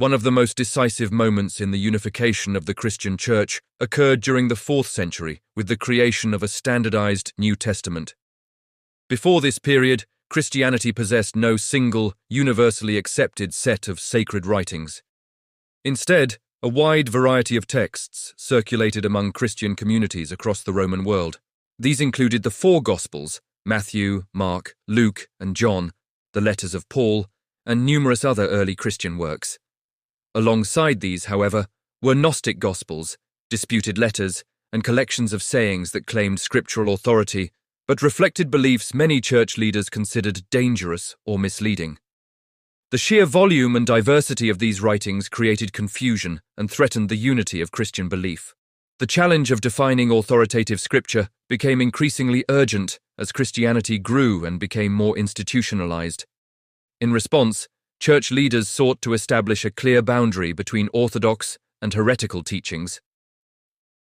One of the most decisive moments in the unification of the Christian Church occurred during the 4th century with the creation of a standardized New Testament. Before this period, Christianity possessed no single, universally accepted set of sacred writings. Instead, a wide variety of texts circulated among Christian communities across the Roman world. These included the 4 Gospels, Matthew, Mark, Luke, and John, the letters of Paul, and numerous other early Christian works. Alongside these, however, were Gnostic Gospels, disputed letters, and collections of sayings that claimed scriptural authority but reflected beliefs many church leaders considered dangerous or misleading. The sheer volume and diversity of these writings created confusion and threatened the unity of Christian belief. The challenge of defining authoritative scripture became increasingly urgent as Christianity grew and became more institutionalized. In response, church leaders sought to establish a clear boundary between orthodox and heretical teachings.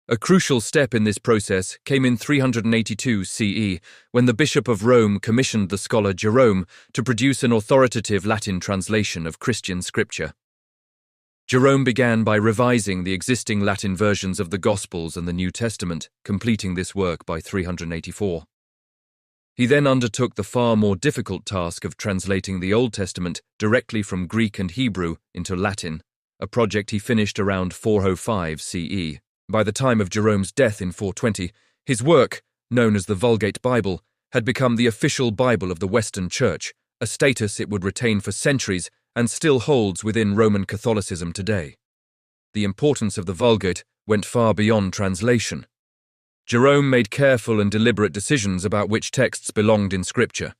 A crucial step in this process came in 382 CE, when the Bishop of Rome commissioned the scholar Jerome to produce an authoritative Latin translation of Christian scripture. Jerome began by revising the existing Latin versions of the Gospels and the New Testament, completing this work by 384. He then undertook the far more difficult task of translating the Old Testament directly from Greek and Hebrew into Latin, a project he finished around 405 CE. By the time of Jerome's death in 420, his work, known as the Vulgate Bible, had become the official Bible of the Western Church, a status it would retain for centuries and still holds within Roman Catholicism today. The importance of the Vulgate went far beyond translation. Jerome made careful and deliberate decisions about which texts belonged in Scripture.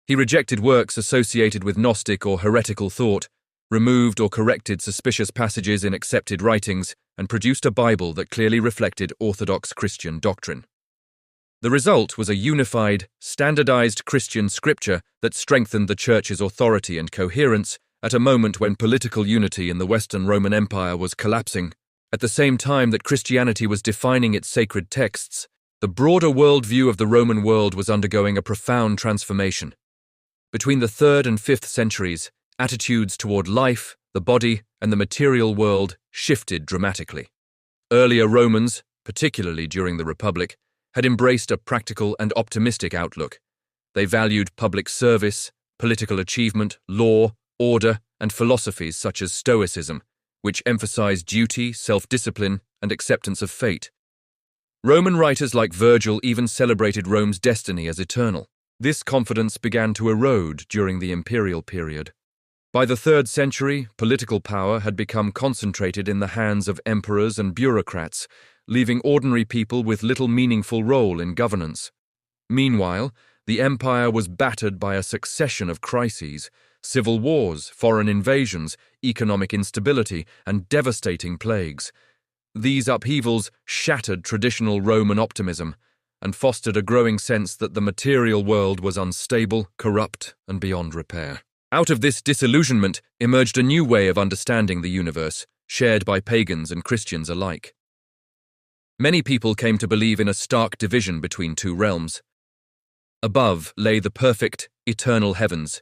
He rejected works associated with Gnostic or heretical thought, removed or corrected suspicious passages in accepted writings, and produced a Bible that clearly reflected Orthodox Christian doctrine. The result was a unified, standardized Christian scripture that strengthened the Church's authority and coherence at a moment when political unity in the Western Roman Empire was collapsing. At the same time that Christianity was defining its sacred texts, the broader worldview of the Roman world was undergoing a profound transformation. Between the 3rd and 5th centuries, attitudes toward life, the body, and the material world shifted dramatically. Earlier Romans, particularly during the Republic, had embraced a practical and optimistic outlook. They valued public service, political achievement, law, order, and philosophies such as Stoicism, which emphasized duty, self-discipline, and acceptance of fate. Roman writers like Virgil even celebrated Rome's destiny as eternal. This confidence began to erode during the imperial period. By the 3rd century, political power had become concentrated in the hands of emperors and bureaucrats, leaving ordinary people with little meaningful role in governance. Meanwhile, the empire was battered by a succession of crises: civil wars, foreign invasions, economic instability, and devastating plagues. These upheavals shattered traditional Roman optimism and fostered a growing sense that the material world was unstable, corrupt, and beyond repair. Out of this disillusionment emerged a new way of understanding the universe, shared by pagans and Christians alike. Many people came to believe in a stark division between two realms. Above lay the perfect, eternal heavens,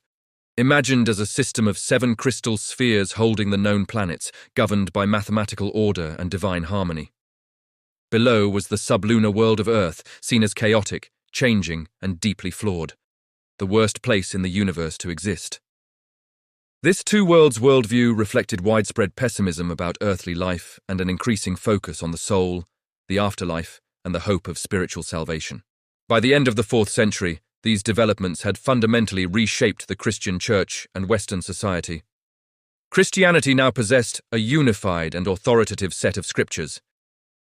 imagined as a system of 7 crystal spheres holding the known planets, governed by mathematical order and divine harmony. Below was the sublunar world of Earth, seen as chaotic, changing, and deeply flawed, the worst place in the universe to exist. This two-worlds worldview reflected widespread pessimism about earthly life and an increasing focus on the soul, the afterlife, and the hope of spiritual salvation. By the end of the 4th century, these developments had fundamentally reshaped the Christian Church and Western society. Christianity now possessed a unified and authoritative set of scriptures.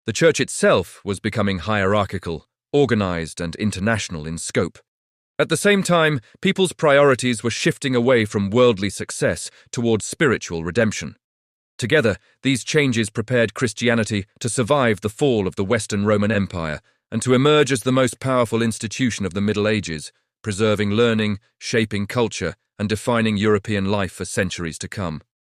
The Church itself was becoming hierarchical, organized, and international in scope. At the same time, people's priorities were shifting away from worldly success towards spiritual redemption. Together, these changes prepared Christianity to survive the fall of the Western Roman Empire and to emerge as the most powerful institution of the Middle Ages, preserving learning, shaping culture, and defining European life for centuries to come.